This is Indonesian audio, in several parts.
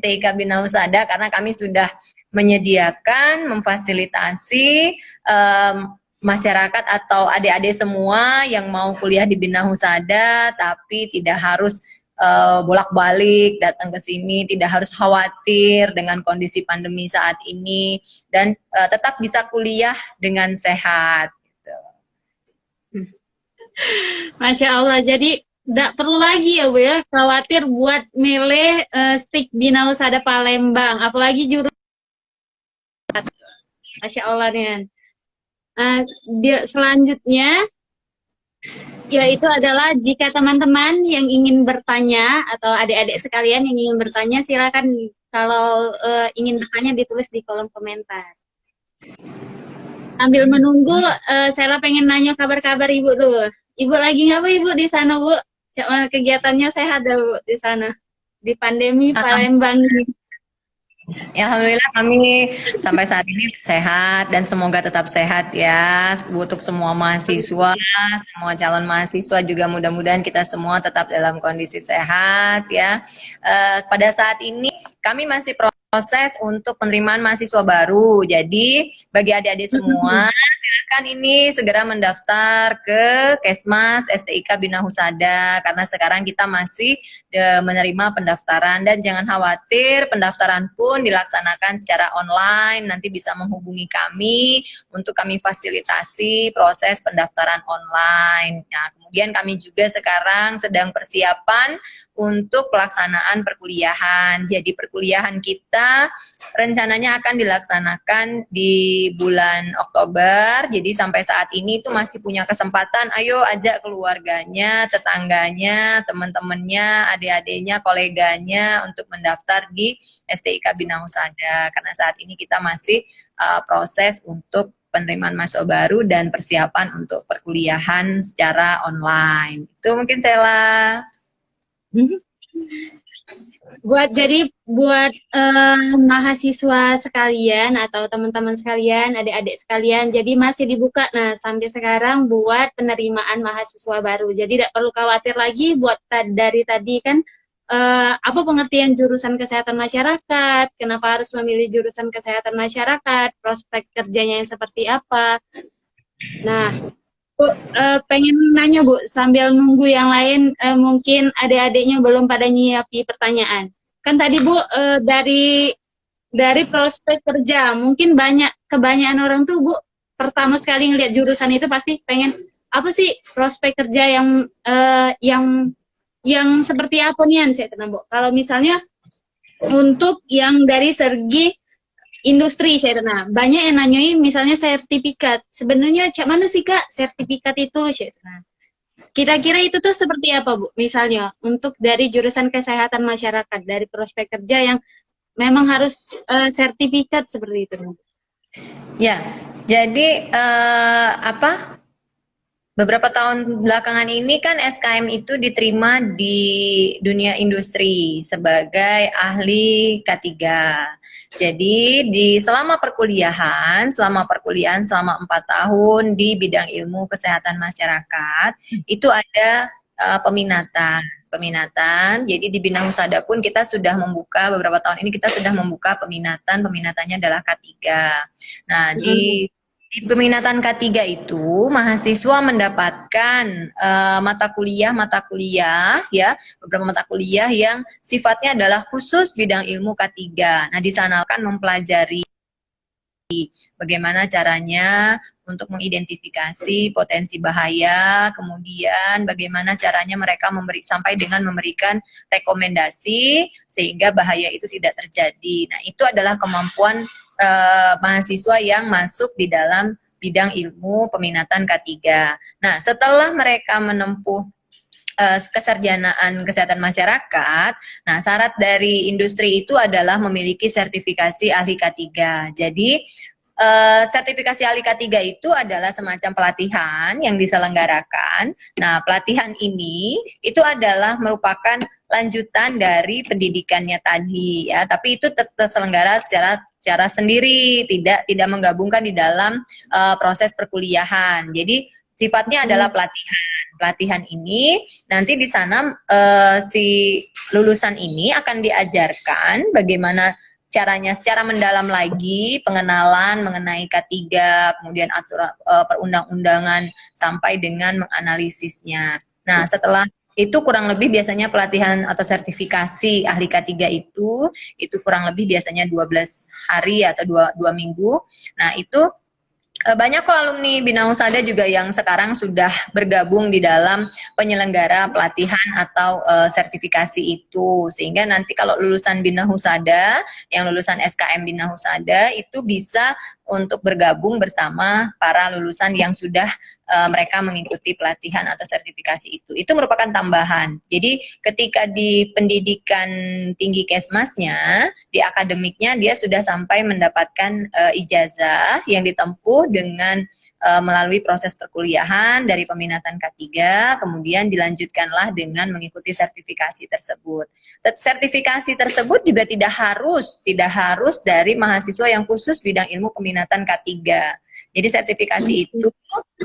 STIK Bina Husada karena kami sudah menyediakan, memfasilitasi masyarakat atau adik-adik semua yang mau kuliah di Bina Husada tapi tidak harus bolak-balik datang ke sini, tidak harus khawatir dengan kondisi pandemi saat ini dan tetap bisa kuliah dengan sehat. Gitu. Masya Allah, jadi tidak perlu lagi ya Bu ya khawatir buat milih STIK Bina Husada Palembang, apalagi jurusan. Masya Allah nih. Selanjutnya yaitu adalah jika teman-teman yang ingin bertanya atau adik-adik sekalian yang ingin bertanya silakan kalau ingin bertanya ditulis di kolom komentar. Sambil menunggu, saya pengen nanya kabar-kabar Ibu dulu. Ibu lagi ngapa Ibu di sana Bu? Kegiatannya sehat Bu di sana di pandemi Palembang ini? Ya, alhamdulillah kami sampai saat ini sehat dan semoga tetap sehat ya untuk semua mahasiswa, semua calon mahasiswa juga mudah-mudahan kita semua tetap dalam kondisi sehat ya. Pada saat ini kami masih proses untuk penerimaan mahasiswa baru. Jadi bagi adik-adik semua silakan ini segera mendaftar ke Kesmas STIK Bina Husada karena sekarang kita masih menerima pendaftaran dan jangan khawatir pendaftaran pun dilaksanakan secara online, nanti bisa menghubungi kami untuk kami fasilitasi proses pendaftaran online. Nah, kemudian kami juga sekarang sedang persiapan untuk pelaksanaan perkuliahan. Jadi perkuliahan kita rencananya akan dilaksanakan di bulan Oktober. Jadi sampai saat ini tuh masih punya kesempatan, ayo ajak keluarganya, tetangganya, teman-temannya, adik-adiknya, koleganya untuk mendaftar di STIK Bina Husada. Karena saat ini kita masih proses untuk penerimaan mahasiswa baru dan persiapan untuk perkuliahan secara online. Itu mungkin Sela. Buat mahasiswa sekalian atau teman-teman sekalian, adik-adik sekalian, jadi masih dibuka sampai sekarang buat penerimaan mahasiswa baru. Jadi tidak perlu khawatir lagi buat dari tadi kan apa pengertian jurusan kesehatan masyarakat, kenapa harus memilih jurusan kesehatan masyarakat, prospek kerjanya yang seperti apa. Nah, Bu, pengen nanya Bu, sambil nunggu yang lain mungkin adik-adiknya belum pada nyiapi pertanyaan. Kan tadi Bu dari prospek kerja, mungkin kebanyakan orang tuh Bu pertama sekali ngelihat jurusan itu pasti pengen apa sih prospek kerja yang seperti apa nih saya Bu? Kalau misalnya untuk yang dari segi industri saya banyak yang nanyain misalnya sertifikat. Sebenarnya cak mana sih Kak sertifikat itu saya kira-kira itu tuh seperti apa Bu? Misalnya untuk dari jurusan kesehatan masyarakat dari prospek kerja yang memang harus sertifikat seperti itu. Ya, jadi beberapa tahun belakangan ini kan SKM itu diterima di dunia industri sebagai ahli K3. Jadi selama perkuliahan selama 4 tahun di bidang ilmu kesehatan masyarakat itu ada peminatan. Jadi di Bina Husada pun kita sudah membuka beberapa tahun ini kita sudah membuka peminatannya adalah K3. Nah, di peminatan K3 itu mahasiswa mendapatkan mata kuliah ya, beberapa mata kuliah yang sifatnya adalah khusus bidang ilmu K3. Nah, di sana kan mempelajari bagaimana caranya untuk mengidentifikasi potensi bahaya, kemudian bagaimana caranya mereka sampai dengan memberikan rekomendasi sehingga bahaya itu tidak terjadi. Nah, itu adalah kemampuan mahasiswa yang masuk di dalam bidang ilmu peminatan K3. Nah, setelah mereka menempuh kesarjanaan kesehatan masyarakat, nah syarat dari industri itu adalah memiliki sertifikasi ahli K3. Jadi sertifikasi ahli K3 itu adalah semacam pelatihan yang diselenggarakan. Nah, pelatihan ini itu adalah merupakan lanjutan dari pendidikannya tadi ya, tapi itu terselenggara secara sendiri, tidak menggabungkan di dalam proses perkuliahan. Jadi sifatnya adalah pelatihan. pelatihan ini, nanti di sana si lulusan ini akan diajarkan bagaimana caranya secara mendalam lagi pengenalan mengenai K3, kemudian aturan perundang-undangan sampai dengan menganalisisnya. Nah, setelah itu kurang lebih biasanya pelatihan atau sertifikasi ahli K3 itu kurang lebih biasanya 12 hari atau 2 minggu. Nah, itu banyak kok alumni Bina Husada juga yang sekarang sudah bergabung di dalam penyelenggara pelatihan atau sertifikasi itu, sehingga nanti kalau lulusan Bina Husada yang lulusan SKM Bina Husada itu bisa untuk bergabung bersama para lulusan yang sudah mereka mengikuti pelatihan atau sertifikasi itu. Itu merupakan tambahan. Jadi ketika di pendidikan tinggi Kesmasnya, di akademiknya dia sudah sampai mendapatkan ijazah yang ditempuh dengan melalui proses perkuliahan dari peminatan K3, kemudian dilanjutkanlah dengan mengikuti sertifikasi tersebut. Sertifikasi tersebut juga tidak harus dari mahasiswa yang khusus bidang ilmu peminatan K3. Jadi sertifikasi itu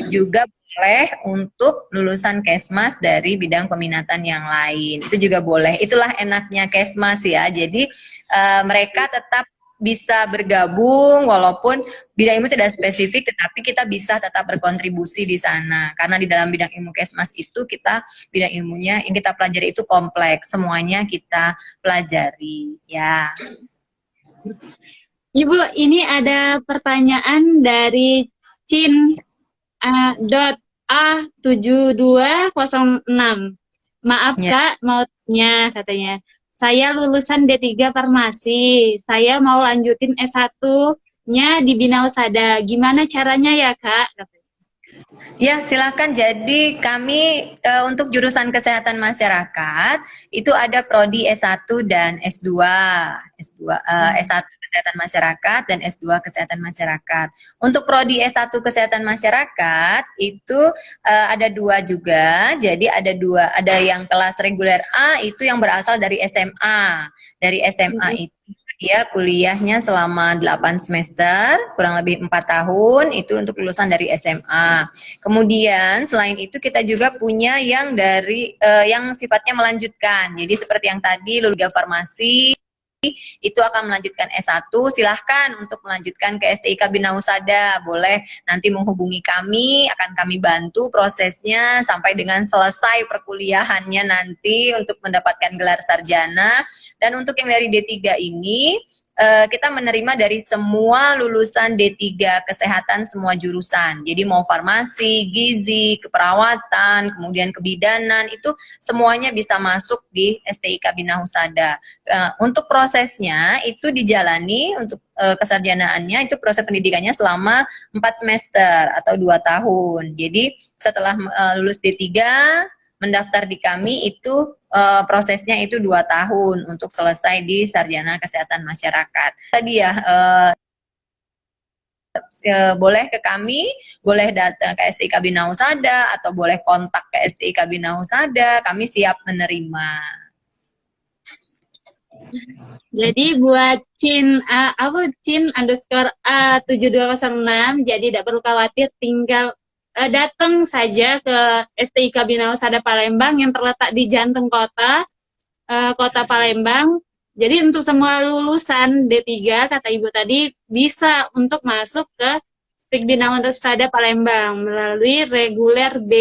juga boleh untuk lulusan Kesmas dari bidang peminatan yang lain. Itu juga boleh. Itulah enaknya Kesmas ya. Jadi mereka tetap bisa bergabung walaupun bidang ilmu tidak spesifik, tetapi kita bisa tetap berkontribusi di sana. Karena di dalam bidang ilmu Kesmas itu kita bidang ilmunya yang kita pelajari itu kompleks, semuanya kita pelajari ya. Ibu, ini ada pertanyaan dari Cin .a7206. Maaf Kak, mau tanya katanya. Saya lulusan D3 Farmasi. Saya mau lanjutin S1-nya di Bina Husada. Gimana caranya ya Kak? Ya, silakan. Jadi kami untuk jurusan kesehatan masyarakat itu ada prodi S1 dan S2. S1 kesehatan masyarakat dan S2 kesehatan masyarakat. Untuk prodi S1 kesehatan masyarakat itu ada 2 juga. Jadi ada yang kelas reguler A itu yang berasal dari SMA. Dari SMA itu dia kuliahnya selama 8 semester, kurang lebih 4 tahun, itu untuk lulusan dari SMA. Kemudian selain itu kita juga punya yang dari yang sifatnya melanjutkan. Jadi seperti yang tadi lulusan farmasi itu akan melanjutkan S1, silahkan untuk melanjutkan ke STIK Bina Husada, boleh nanti menghubungi kami, akan kami bantu prosesnya sampai dengan selesai perkuliahannya nanti untuk mendapatkan gelar sarjana. Dan untuk yang dari D3 ini kita menerima dari semua lulusan D3 kesehatan semua jurusan. Jadi mau farmasi, gizi, keperawatan, kemudian kebidanan, itu semuanya bisa masuk di STIK Bina Husada. Untuk prosesnya itu dijalani untuk kesarjanaannya, itu proses pendidikannya selama 4 semester atau 2 tahun. Jadi setelah lulus D3 mendaftar di kami itu prosesnya itu 2 tahun untuk selesai di sarjana kesehatan masyarakat. Tadi ya boleh ke kami, boleh datang ke STIK Bina Husada atau boleh kontak ke STIK Bina Husada, kami siap menerima. Jadi buat Cin underscore A7206, jadi tidak perlu khawatir, tinggal datang saja ke STIK Bina Husada Palembang yang terletak di jantung kota Palembang. Jadi untuk semua lulusan D3, kata Ibu tadi, bisa untuk masuk ke STIK Bina Husada Palembang melalui reguler B.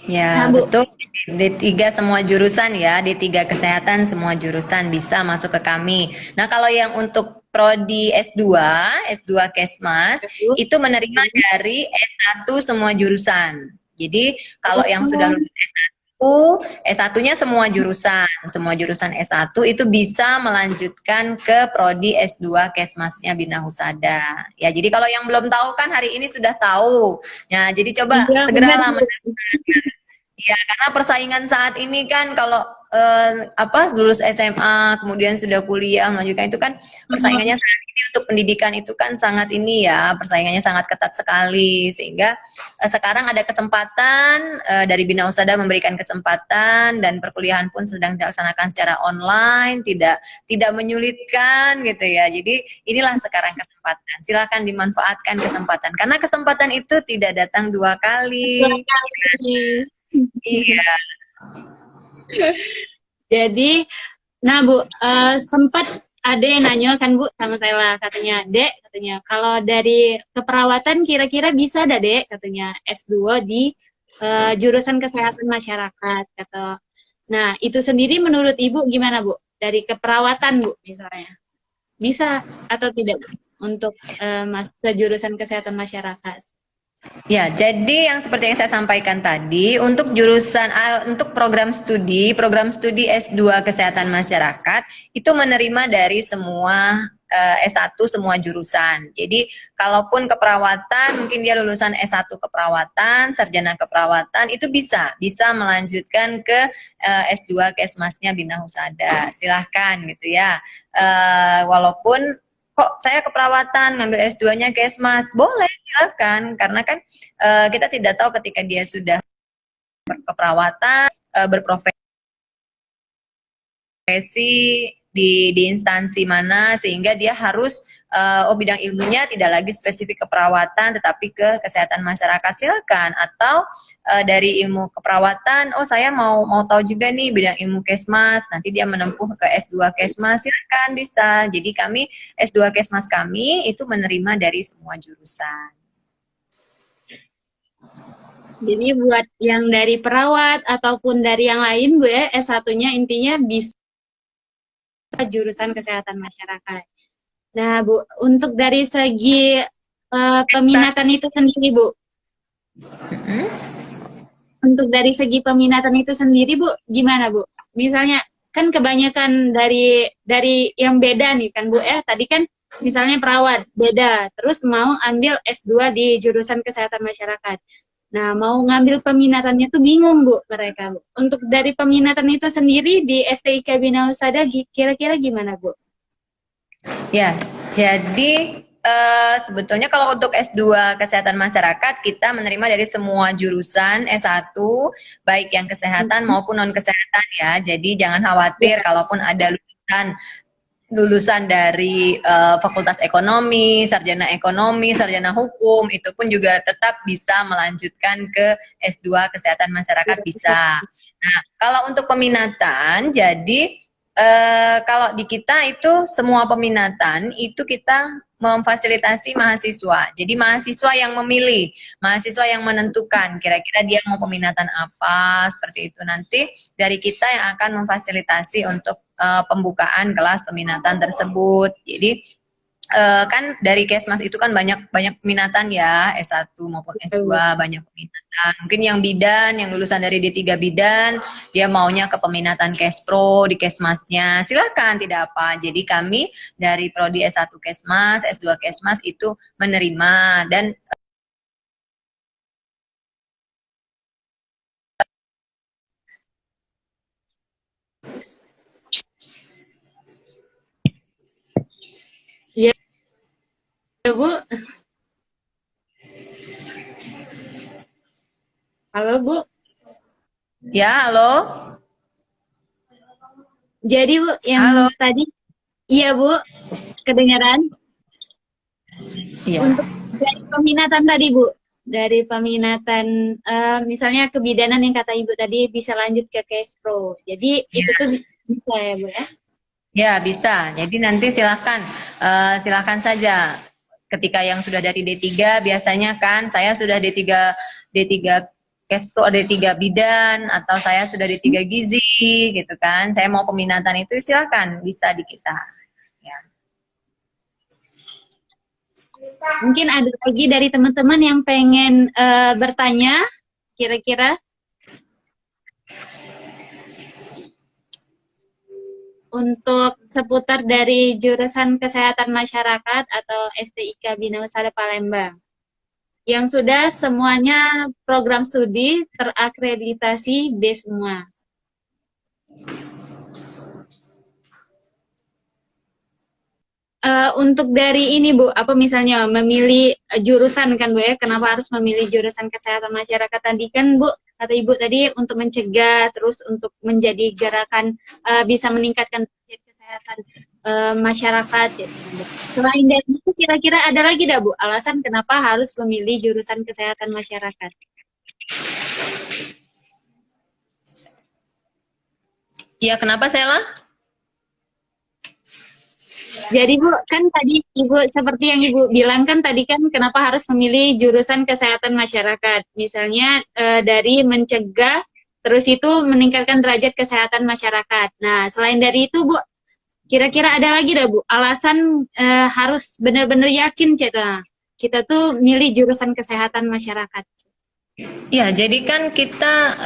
Ya, nah, betul. D3 semua jurusan ya, D3 kesehatan semua jurusan bisa masuk ke kami. Nah, kalau yang untuk prodi S2 Kesmas, itu menerima dari S1 semua jurusan. Jadi, kalau yang sudah lulus S1-nya semua jurusan S1 itu bisa melanjutkan ke prodi S2 Kesmasnya Bina Husada. Ya, jadi kalau yang belum tahu kan hari ini sudah tahu. Ya, jadi coba segeralah mendaftar. Ya, karena persaingan saat ini kan kalau lulus SMA kemudian sudah kuliah melanjutkan itu kan persaingannya saat ini untuk pendidikan itu kan sangat ini ya, persaingannya sangat ketat sekali, sehingga sekarang ada kesempatan dari Bina Husada memberikan kesempatan dan perkuliahan pun sedang dilaksanakan secara online, tidak menyulitkan gitu ya. Jadi inilah sekarang kesempatan, silakan dimanfaatkan kesempatan karena kesempatan itu tidak datang 2 kali. Iya. Jadi, nah Bu, sempat ada yang nanya kan Bu sama saya lah, katanya, Dek, katanya, kalau dari keperawatan kira-kira bisa dah Dek, katanya S2 di jurusan kesehatan masyarakat, kata. Nah, itu sendiri menurut Ibu gimana Bu? Dari keperawatan Bu, misalnya. Bisa atau tidak Bu? Untuk masuk ke jurusan kesehatan masyarakat? Ya, jadi yang seperti yang saya sampaikan tadi, untuk untuk program studi S2 Kesehatan Masyarakat, itu menerima dari semua S1 semua jurusan. Jadi, kalaupun keperawatan, mungkin dia lulusan S1 keperawatan, sarjana keperawatan, itu bisa melanjutkan ke S2 Kesmasnya Bina Husada. Silahkan gitu ya. Walaupun kok saya keperawatan ngambil S2-nya Kesmas, boleh silakan, karena kan kita tidak tahu ketika dia sudah berkeperawatan, berprofesi di instansi mana, sehingga dia harus bidang ilmunya tidak lagi spesifik keperawatan tetapi ke kesehatan masyarakat, silakan. Atau dari ilmu keperawatan, oh saya mau tahu juga nih bidang ilmu Kesmas, nanti dia menempuh ke S2 Kesmas, silakan, bisa. Jadi kami S2 Kesmas kami itu menerima dari semua jurusan. Jadi buat yang dari perawat ataupun dari yang lain Bu ya, S1-nya intinya bisa jurusan kesehatan masyarakat. Nah Bu, untuk dari segi peminatan itu sendiri Bu, untuk dari segi peminatan itu sendiri Bu, gimana Bu? Misalnya kan kebanyakan dari yang beda nih kan Bu ya, tadi kan misalnya perawat beda, terus mau ambil S2 di jurusan kesehatan masyarakat. Nah, mau ngambil peminatannya tuh bingung Bu mereka Bu. Untuk dari peminatan itu sendiri di STIK Bina Husada kira-kira gimana Bu? Ya, jadi sebetulnya kalau untuk S2 Kesehatan Masyarakat kita menerima dari semua jurusan S1, baik yang kesehatan maupun non kesehatan ya. Jadi jangan khawatir kalaupun ada lulusan dari Fakultas Ekonomi, Sarjana Hukum, itu pun juga tetap bisa melanjutkan ke S2 Kesehatan Masyarakat, bisa. Nah, kalau untuk peminatan, jadi kalau di kita itu semua peminatan itu kita memfasilitasi mahasiswa. Jadi mahasiswa yang memilih, mahasiswa yang menentukan kira-kira dia mau peminatan apa, seperti itu. Nanti dari kita yang akan memfasilitasi untuk pembukaan kelas peminatan tersebut. Jadi kan dari Kesmas itu kan banyak peminatan ya, S1 maupun S2 banyak peminatan. Mungkin yang bidan, yang lulusan dari D3 bidan, dia maunya ke peminatan Kespro di Kesmasnya. Silakan, tidak apa. Jadi kami dari prodi S1 Kesmas, S2 Kesmas itu menerima, dan Iya Bu. Halo Bu. ya, halo. Jadi Bu, yang halo. tadi, iya Bu, kedengaran? Iya. Untuk dari peminatan tadi Bu, dari peminatan misalnya kebidanan yang kata Ibu tadi bisa lanjut ke Kespro. Jadi itu tuh bisa ya Bu ya? Ya, bisa. Jadi nanti silahkan saja. Ketika yang sudah dari D3, biasanya kan saya sudah D3 Kespro, D3 bidan, atau saya sudah D3 gizi gitu kan. Saya mau peminatan itu, silakan, bisa di kita. Ya. Mungkin ada lagi dari teman-teman yang pengen bertanya, kira-kira untuk seputar dari jurusan kesehatan masyarakat atau STIK Bina Husada Palembang, yang sudah semuanya program studi terakreditasi B semua. Untuk dari ini Bu, apa misalnya memilih jurusan kan Bu ya, kenapa harus memilih jurusan kesehatan masyarakat tadi kan Bu, kata Ibu tadi untuk mencegah, terus untuk menjadi gerakan bisa meningkatkan kesehatan masyarakat. Gitu. Selain dari itu kira-kira ada lagi dah Bu, alasan kenapa harus memilih jurusan kesehatan masyarakat? Iya, kenapa Sela? Jadi Bu, kan tadi Ibu seperti yang Ibu bilang kan tadi kan kenapa harus memilih jurusan kesehatan masyarakat. Misalnya dari mencegah, terus itu meningkatkan derajat kesehatan masyarakat. Nah, selain dari itu Bu, kira-kira ada lagi dah Bu, alasan harus benar-benar yakin Ceta. Kita tuh milih jurusan kesehatan masyarakat. Ya, jadi kan kita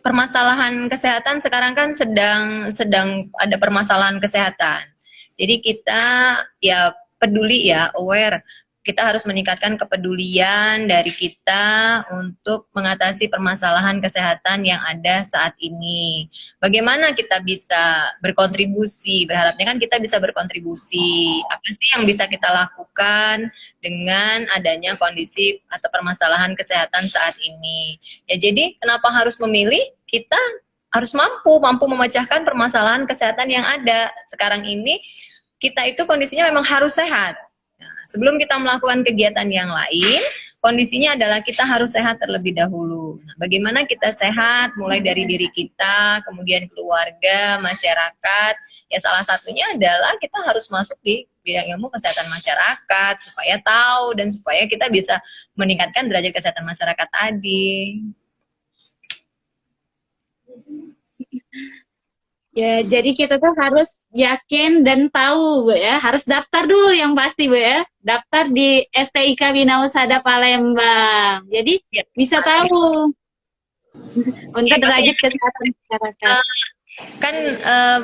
permasalahan kesehatan sekarang kan sedang ada permasalahan kesehatan. Jadi kita ya peduli ya, aware. Kita harus meningkatkan kepedulian dari kita untuk mengatasi permasalahan kesehatan yang ada saat ini. Bagaimana kita bisa berkontribusi? Berharapnya kan kita bisa berkontribusi. Apa sih yang bisa kita lakukan dengan adanya kondisi atau permasalahan kesehatan saat ini? Ya, jadi kenapa harus memilih? Kita harus mampu memecahkan permasalahan kesehatan yang ada sekarang ini. Kita itu kondisinya memang harus sehat. Nah, sebelum kita melakukan kegiatan yang lain, kondisinya adalah kita harus sehat terlebih dahulu. Nah, bagaimana kita sehat? Mulai dari diri kita, kemudian keluarga, masyarakat. Ya, salah satunya adalah kita harus masuk di bidang ilmu kesehatan masyarakat supaya tahu dan supaya kita bisa meningkatkan derajat kesehatan masyarakat tadi. Ya, jadi kita tuh harus yakin dan tahu, Bu ya. Harus daftar dulu yang pasti, Bu ya. Daftar di STIK Bina Husada Palembang. Jadi Ya, bisa tahu untuk derajat kesehatan masyarakat. kan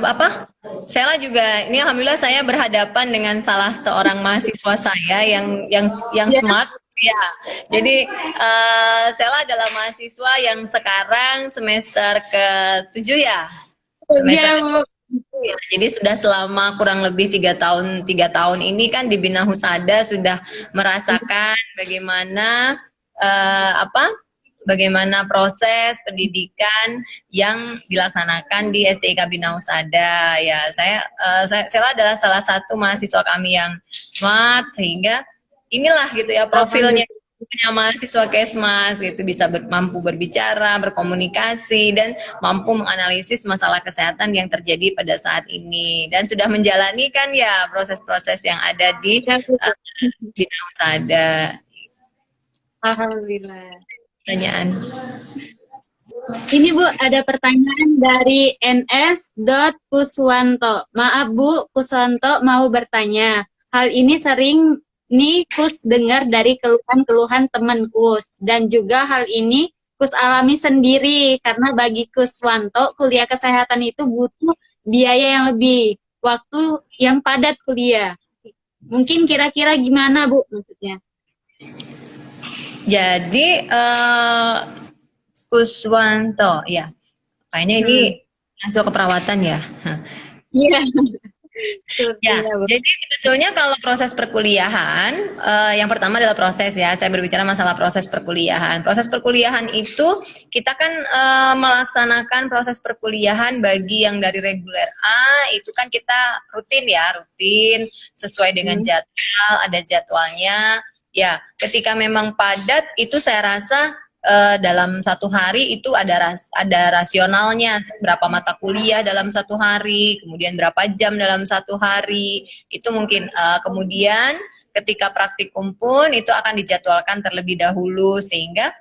apa? Sela juga ini alhamdulillah saya berhadapan dengan salah seorang mahasiswa saya yang Ya, smart ya. Jadi Sela adalah mahasiswa yang sekarang semester ke-7 ya. Semester ya, Bu. ya, jadi sudah selama kurang lebih 3 tahun ini kan di Bina Husada sudah merasakan bagaimana bagaimana proses pendidikan yang dilaksanakan di STIK Bina Husada. Ya, saya adalah salah satu mahasiswa kami yang smart sehingga inilah gitu ya profilnya punya mahasiswa Kesmas gitu bisa mampu berbicara, berkomunikasi dan mampu menganalisis masalah kesehatan yang terjadi pada saat ini dan sudah menjalani kan ya proses-proses yang ada di Bina Husada. Alhamdulillah. Pertanyaan. Ini Bu, ada pertanyaan dari NS.Kuswanto. Maaf Bu, Kuswanto mau bertanya. Hal ini sering nih Kus dengar dari keluhan-keluhan teman Kus. Dan juga hal ini Kus alami sendiri. Karena bagi Kuswanto, kuliah kesehatan itu butuh biaya yang lebih. Waktu yang padat kuliah. Mungkin kira-kira gimana Bu maksudnya? Jadi Kuswanto, ya, kayaknya ini masuk keperawatan ya. Iya. Ya, jadi sebetulnya kalau proses perkuliahan, yang pertama adalah proses ya. Saya berbicara masalah proses perkuliahan. Proses perkuliahan itu kita kan melaksanakan proses perkuliahan bagi yang dari reguler A itu kan kita rutin ya, rutin sesuai dengan jadwal, ada jadwalnya. Ya, ketika memang padat itu saya rasa dalam satu hari itu ada rasionalnya berapa mata kuliah dalam satu hari, kemudian berapa jam dalam satu hari. Itu mungkin kemudian ketika praktikum pun itu akan dijadwalkan terlebih dahulu sehingga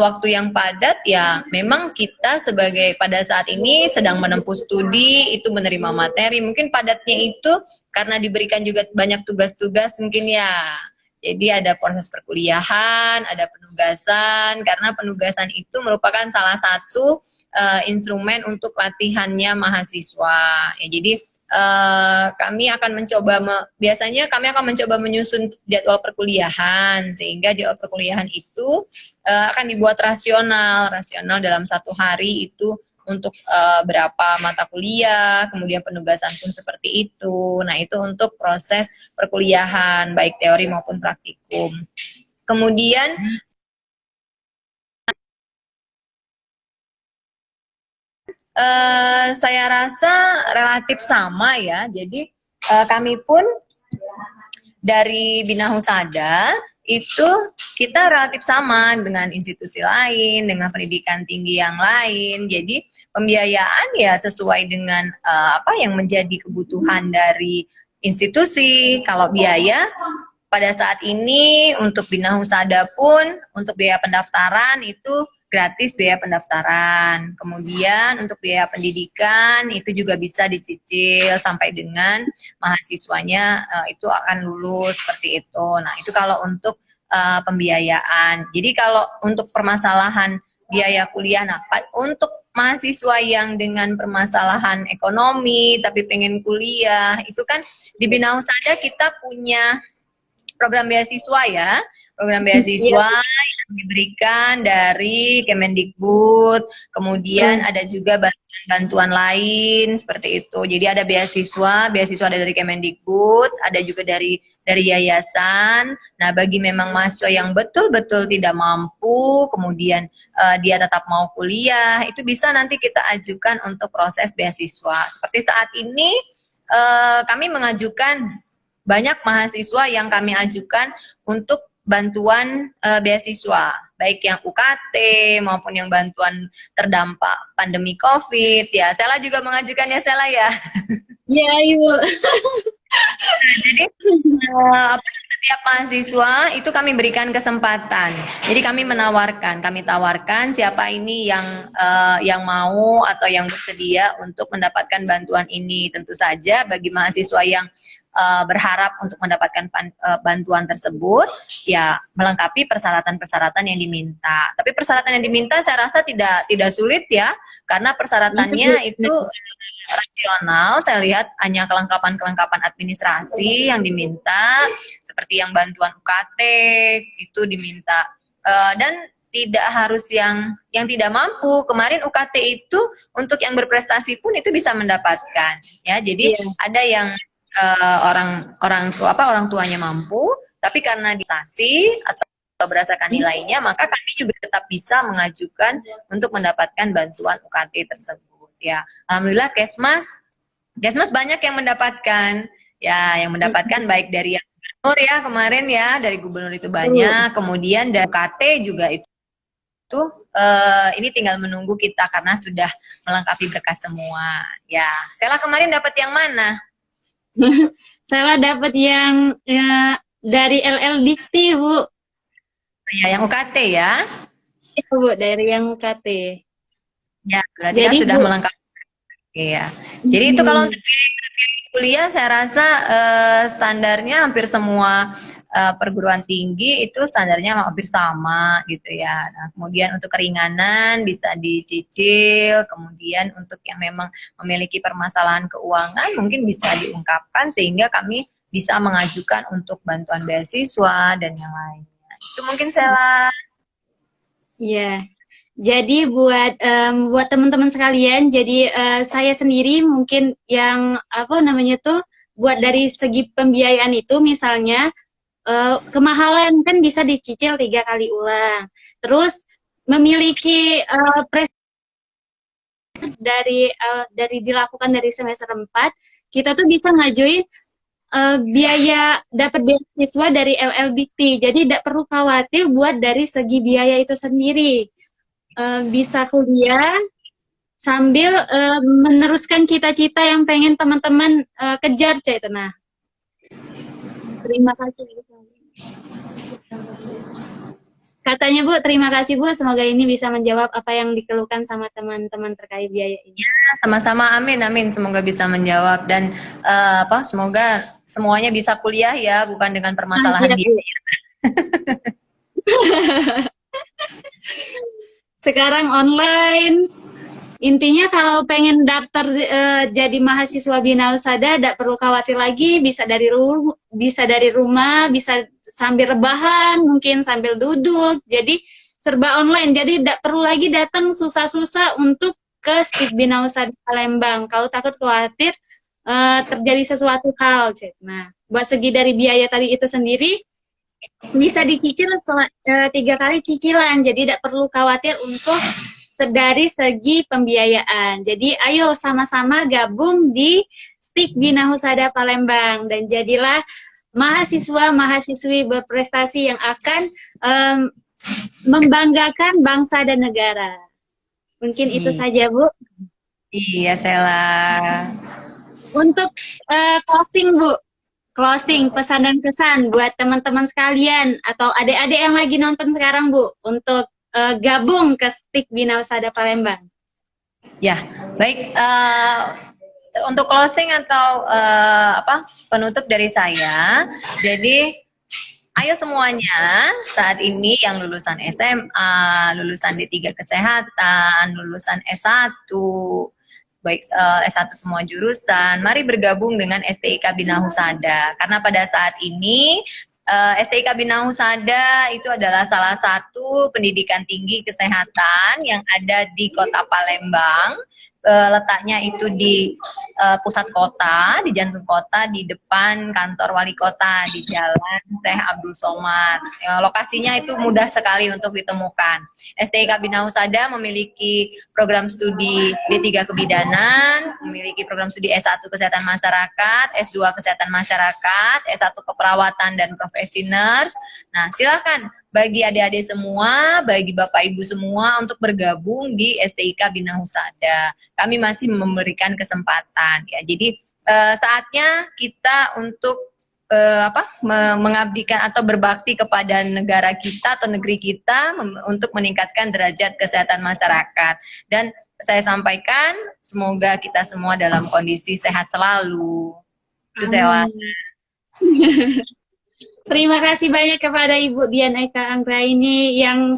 waktu yang padat ya memang kita sebagai pada saat ini sedang menempuh studi itu menerima materi mungkin padatnya itu karena diberikan juga banyak tugas-tugas mungkin ya. Jadi ada proses perkuliahan, ada penugasan, karena penugasan itu merupakan salah satu instrumen untuk latihannya mahasiswa. Ya, jadi kami akan mencoba, biasanya kami akan mencoba menyusun jadwal perkuliahan, sehingga jadwal perkuliahan itu akan dibuat rasional dalam satu hari itu untuk berapa mata kuliah, kemudian penugasan pun seperti itu. Nah, itu untuk proses perkuliahan, baik teori maupun praktikum. Kemudian, saya rasa relatif sama ya. Jadi, kami pun dari Bina Husada itu kita relatif sama dengan institusi lain, dengan pendidikan tinggi yang lain. Jadi pembiayaan ya sesuai dengan apa yang menjadi kebutuhan dari institusi. Kalau biaya pada saat ini untuk Bina Husada pun untuk biaya pendaftaran itu gratis biaya pendaftaran. Kemudian untuk biaya pendidikan itu juga bisa dicicil sampai dengan mahasiswanya itu akan lulus seperti itu. Nah, itu kalau untuk pembiayaan. Jadi kalau untuk permasalahan biaya kuliah, nah untuk mahasiswa yang dengan permasalahan ekonomi tapi pengen kuliah, itu kan di Bina Husada kita punya program beasiswa ya, program beasiswa yang diberikan dari Kemendikbud, kemudian ada juga bantuan lain seperti itu. Jadi ada beasiswa ada dari Kemendikbud, ada juga dari yayasan. Nah, bagi memang mahasiswa yang betul-betul tidak mampu, kemudian dia tetap mau kuliah, itu bisa nanti kita ajukan untuk proses beasiswa. Seperti saat ini kami mengajukan banyak mahasiswa yang kami ajukan untuk bantuan beasiswa, baik yang UKT maupun yang bantuan terdampak pandemi COVID. Ya, Sela juga mengajukan ya, Sela ya. Iya, Ibu. Nah, jadi setiap mahasiswa itu kami berikan kesempatan. Jadi kami tawarkan siapa ini yang mau atau yang bersedia untuk mendapatkan bantuan ini. Tentu saja bagi mahasiswa yang berharap untuk mendapatkan bantuan tersebut, ya melengkapi persyaratan-persyaratan yang diminta. Tapi persyaratan yang diminta saya rasa tidak sulit ya, karena persyaratannya itu rasional. Saya lihat hanya kelengkapan administrasi yang diminta, seperti yang bantuan UKT itu diminta, dan tidak harus yang tidak mampu. Kemarin UKT itu untuk yang berprestasi pun itu bisa mendapatkan ya. Jadi ada yang orang tuanya mampu, tapi karena dispensasi atau berdasarkan nilainya, maka kami juga tetap bisa mengajukan untuk mendapatkan bantuan UKT tersebut ya. Alhamdulillah Kesmas banyak yang mendapatkan ya, baik dari yang gubernur ya kemarin ya, dari gubernur itu banyak, kemudian dari UKT juga itu ini tinggal menunggu kita karena sudah melengkapi berkas semua ya. Sela kemarin dapat yang mana? Saya dapat yang dari LL Dikti, Bu. Ya, yang UKT ya? Iya, Bu, dari yang UKT. Ya, berarti jadi, kan sudah melengkapi. Iya. Jadi itu kalau untuk kuliah saya rasa standarnya hampir semua perguruan tinggi itu standarnya hampir sama gitu ya. Nah, kemudian untuk keringanan bisa dicicil, kemudian untuk yang memang memiliki permasalahan keuangan mungkin bisa diungkapkan sehingga kami bisa mengajukan untuk bantuan beasiswa dan yang lainnya. Itu mungkin Sela. Iya. Jadi buat teman-teman sekalian, jadi saya sendiri mungkin yang buat dari segi pembiayaan itu misalnya kemahalan kan bisa dicicil 3 kali ulang. Terus memiliki dari dilakukan dari semester 4, kita tuh bisa ngajuin biaya dapat beasiswa dari LLDT. Jadi tidak perlu khawatir buat dari segi biaya itu sendiri. Bisa kuliah sambil meneruskan cita-cita yang pengen teman-teman kejar, Cek. Nah, terima kasih. Katanya Bu, terima kasih Bu. Semoga ini bisa menjawab apa yang dikeluhkan sama teman-teman terkait biaya ini. Ya, sama-sama. Amin, amin. Semoga bisa menjawab dan semoga semuanya bisa kuliah ya, bukan dengan permasalahan biaya. Sekarang online. Intinya kalau pengen daftar jadi mahasiswa Bina Husada, tidak perlu khawatir lagi, bisa dari rumah, bisa sambil rebahan, mungkin sambil duduk, jadi serba online. Jadi tidak perlu lagi datang susah-susah untuk ke Stik Bina Husada Palembang. Kalau takut khawatir terjadi sesuatu hal. Nah, buat segi dari biaya tadi itu sendiri, bisa dicicil 3 kali cicilan, jadi tidak perlu khawatir untuk dari segi pembiayaan. Jadi ayo sama-sama gabung di Stik Bina Husada Palembang dan jadilah mahasiswa-mahasiswi berprestasi yang akan membanggakan bangsa dan negara. Mungkin itu saja, Bu. Iya, Sela. Untuk closing, Bu. Closing, pesan dan kesan buat teman-teman sekalian atau adik-adik yang lagi nonton sekarang, Bu, untuk gabung ke STIK Bina Husada Palembang. Ya, baik. Untuk closing atau penutup dari saya, jadi ayo semuanya saat ini yang lulusan SMA, lulusan D3 Kesehatan, lulusan S1, baik S1 semua jurusan, mari bergabung dengan STIK Bina Husada. Karena pada saat ini STIK Bina Husada itu adalah salah satu pendidikan tinggi kesehatan yang ada di Kota Palembang. Letaknya itu di pusat kota, di jantung kota, di depan kantor wali kota, di Jalan Syekh Abdul Somad. Lokasinya itu mudah sekali untuk ditemukan. STIK Bina Husada memiliki program studi D3 Kebidanan, memiliki program studi S1 Kesehatan Masyarakat, S2 Kesehatan Masyarakat, S1 Keperawatan dan Profesi Nurse. Nah, silakan bagi adik-adik semua, bagi Bapak Ibu semua untuk bergabung di STIK Bina Husada. Kami masih memberikan kesempatan ya. Jadi saatnya kita untuk mengabdikan atau berbakti kepada negara kita atau negeri kita untuk meningkatkan derajat kesehatan masyarakat. Dan saya sampaikan semoga kita semua dalam kondisi sehat selalu. Itu Sela. Terima kasih banyak kepada Ibu Dian Eka Anggraini yang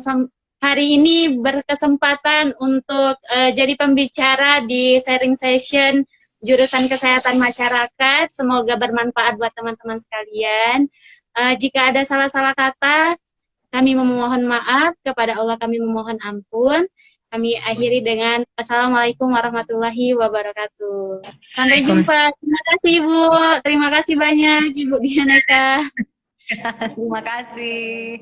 hari ini berkesempatan untuk jadi pembicara di sharing session jurusan kesehatan masyarakat. Semoga bermanfaat buat teman-teman sekalian. Jika ada salah-salah kata, kami memohon maaf, kepada Allah kami memohon ampun. Kami akhiri dengan Assalamualaikum warahmatullahi wabarakatuh. Sampai jumpa. Terima kasih Ibu. Terima kasih banyak Ibu Dian Eka. Terima kasih.